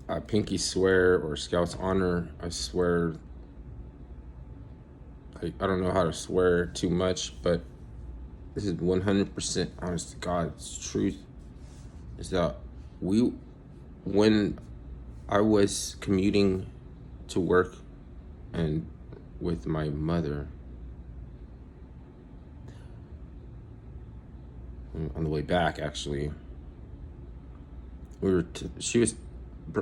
I pinky swear, or Scout's honor, I swear. I don't know how to swear too much, but this is 100% honest to God's truth. Is that we, when I was commuting to work and with my mother on the way back, actually, she was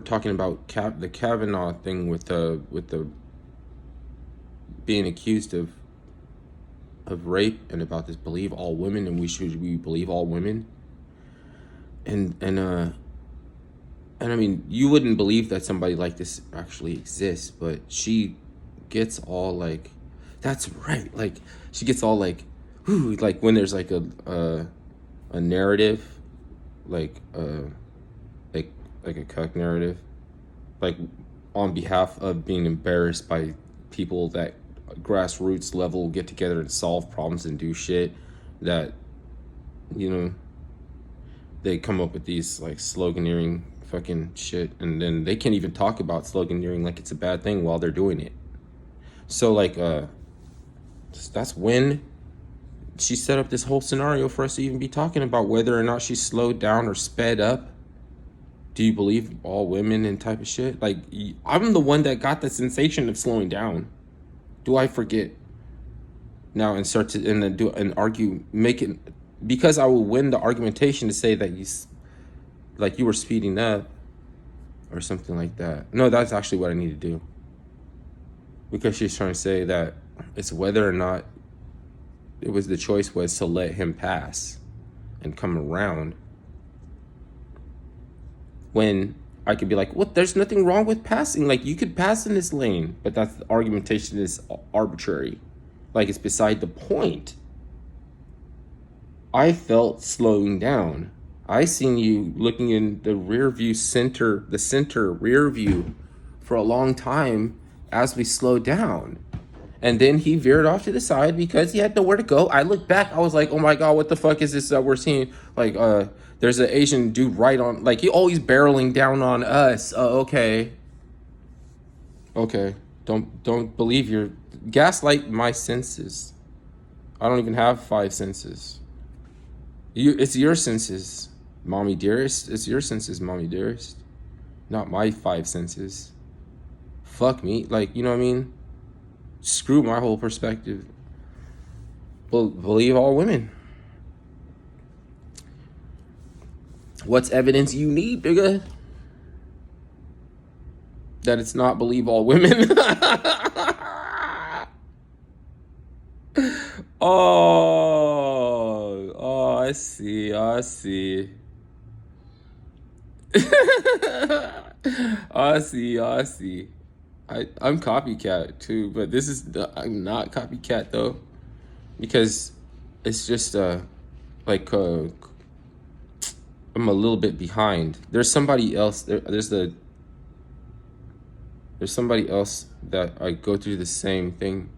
talking about the Kavanaugh thing with the being accused of rape, and about this believe all women, and we believe all women, and I mean, you wouldn't believe that somebody like this actually exists, but she gets all like, that's right, like she gets all like, ooh, like when there's like a narrative, like like like a cuck narrative, like on behalf of being embarrassed by people that grassroots level get together and solve problems and do shit that, you know, they come up with these like sloganeering fucking shit, and then they can't even talk about sloganeering like it's a bad thing while they're doing it. So like that's when she set up this whole scenario for us to even be talking about whether or not she slowed down or sped up. Do you believe all women and type of shit? Like, I'm the one that got the sensation of slowing down. Do I forget now and start to and then do and argue, make it, because I will win the argumentation to say that you were speeding up or something like that. No, that's actually what I need to do, because she's trying to say that it's whether or not it was, the choice was to let him pass and come around, when I could be like, what, there's nothing wrong with passing, like you could pass in this lane, but that's, the argumentation is arbitrary, like it's beside the point. I felt slowing down. I seen you looking in the rear view center, the center rear view, for a long time as we slowed down. And then he veered off to the side because he had nowhere to go. I looked back, I was like, oh my God, what the fuck is this that we're seeing? Like, there's an Asian dude right on, like, he always barreling down on us. Okay. Okay. Don't believe your, gaslight my senses. I don't even have five senses. It's your senses, mommy dearest. It's your senses, mommy dearest. Not my five senses. Fuck me. Like, you know what I mean? Screw my whole perspective. Believe all women. What's evidence you need, nigga? That it's not believe all women. Oh, I see. I see. I see. I see. I'm copycat too, but I'm not copycat though, because it's just like I'm a little bit behind. There's somebody else. There's somebody else that I go through the same thing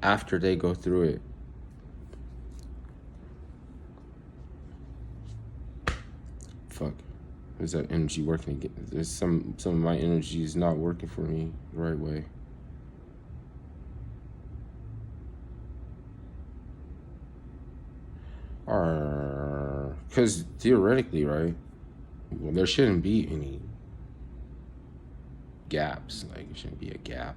after they go through it. Fuck. Is that energy working again? There's some of my energy is not working for me the right way. Because theoretically, right? Well, there shouldn't be any gaps. Like, it shouldn't be a gap.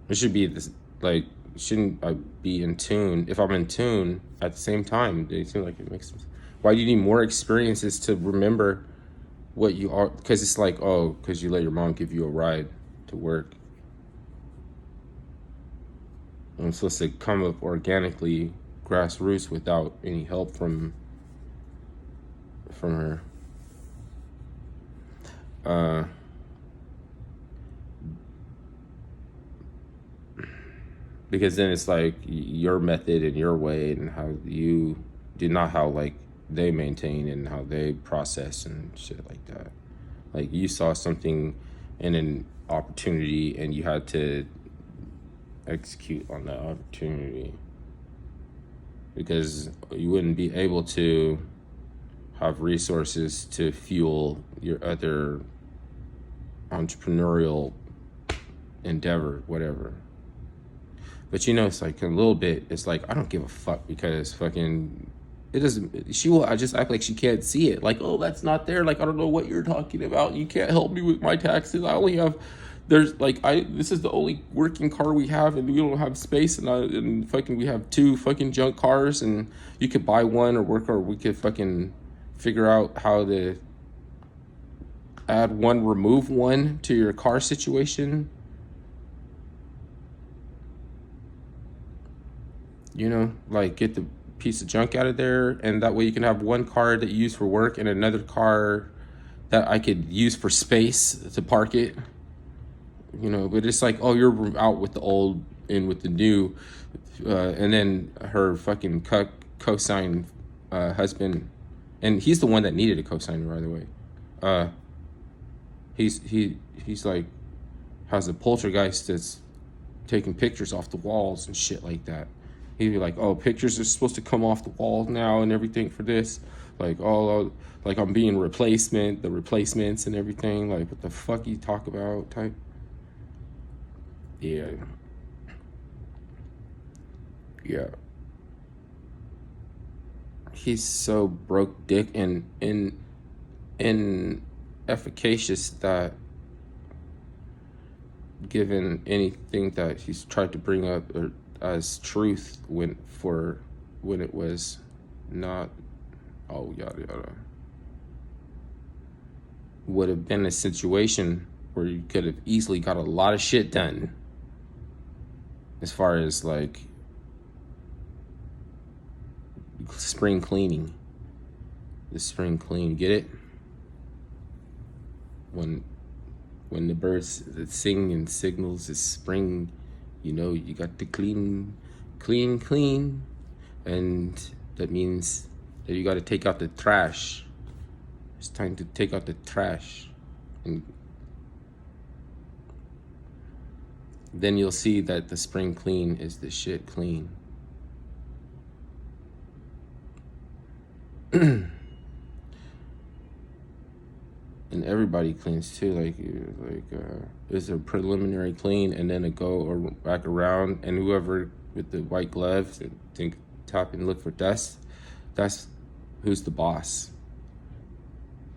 It should be this, like, shouldn't I be in tune? If I'm in tune at the same time, it seems like it makes sense. Why do you need more experiences to remember what you are? Because it's like, oh, because you let your mom give you a ride to work. I'm supposed to come up organically, grassroots, without any help from her. Because then it's like your method and your way, and how you do, not how like they maintain and how they process and shit like that. Like, you saw something in an opportunity and you had to execute on that opportunity, because you wouldn't be able to have resources to fuel your other entrepreneurial endeavor, whatever. But it's like a little bit, it's like, I don't give a fuck, because fucking, it doesn't, she will, I just act like she can't see it. Like, oh, that's not there. Like, I don't know what you're talking about. You can't help me with my taxes. I only have, this is the only working car we have, and we don't have space. And fucking, we have 2 fucking junk cars, and you could buy one or we could fucking figure out how to add one, remove one to your car situation. Like, get the piece of junk out of there, and that way you can have one car that you use for work and another car that I could use for space to park it. But it's like, oh, you're out with the old, in with the new, and then her fucking co-sign husband, and he's the one that needed a co-signer, by the way. He's like, has a poltergeist that's taking pictures off the walls and shit like that. He'd be like, oh, pictures are supposed to come off the walls now and everything for this. Like, like I'm being the replacements and everything. Like, what the fuck you talk about type? Yeah. Yeah. He's so broke dick and efficacious that, given anything that he's tried to bring up as truth when it was not, oh, yada yada, would have been a situation where you could have easily got a lot of shit done, as far as like spring cleaning. The spring clean, get it? When the birds that sing and signals it's spring, you got to clean, and that means that you got to take out the trash. It's time to take out the trash, and then you'll see that the spring clean is the shit clean. And everybody cleans too. There's a preliminary clean, and then a go or back around, and whoever with the white gloves and think tap and look for dust, that's who's the boss.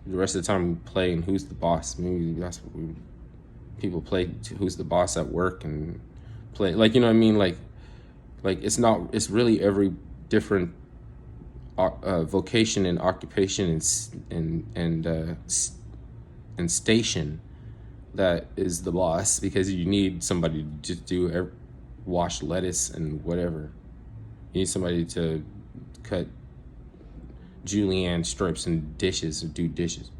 The rest of the time we play and who's the boss. Maybe that's what people play to, who's the boss at work, and play like, you know what I mean, like it's really every different vocation and occupation and station that is the boss, because you need somebody to do wash lettuce and whatever. You need somebody to cut julienne strips and dishes, or do dishes,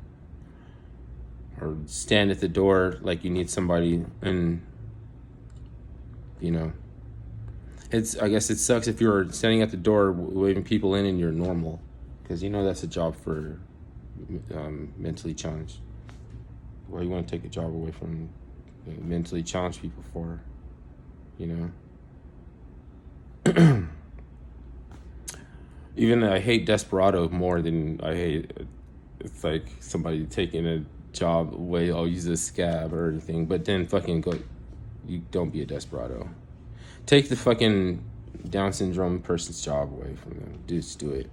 or stand at the door. Like, you need somebody, and I guess it sucks if you're standing at the door waving people in and you're normal, because that's a job for mentally challenged. Why you want to take a job away from mentally challenged people for, Even I hate Desperado more than I hate, it's like somebody taking a job away, I'll use a scab or anything, but then fucking you don't be a Desperado. Take the fucking Down syndrome person's job away from them. Just do it.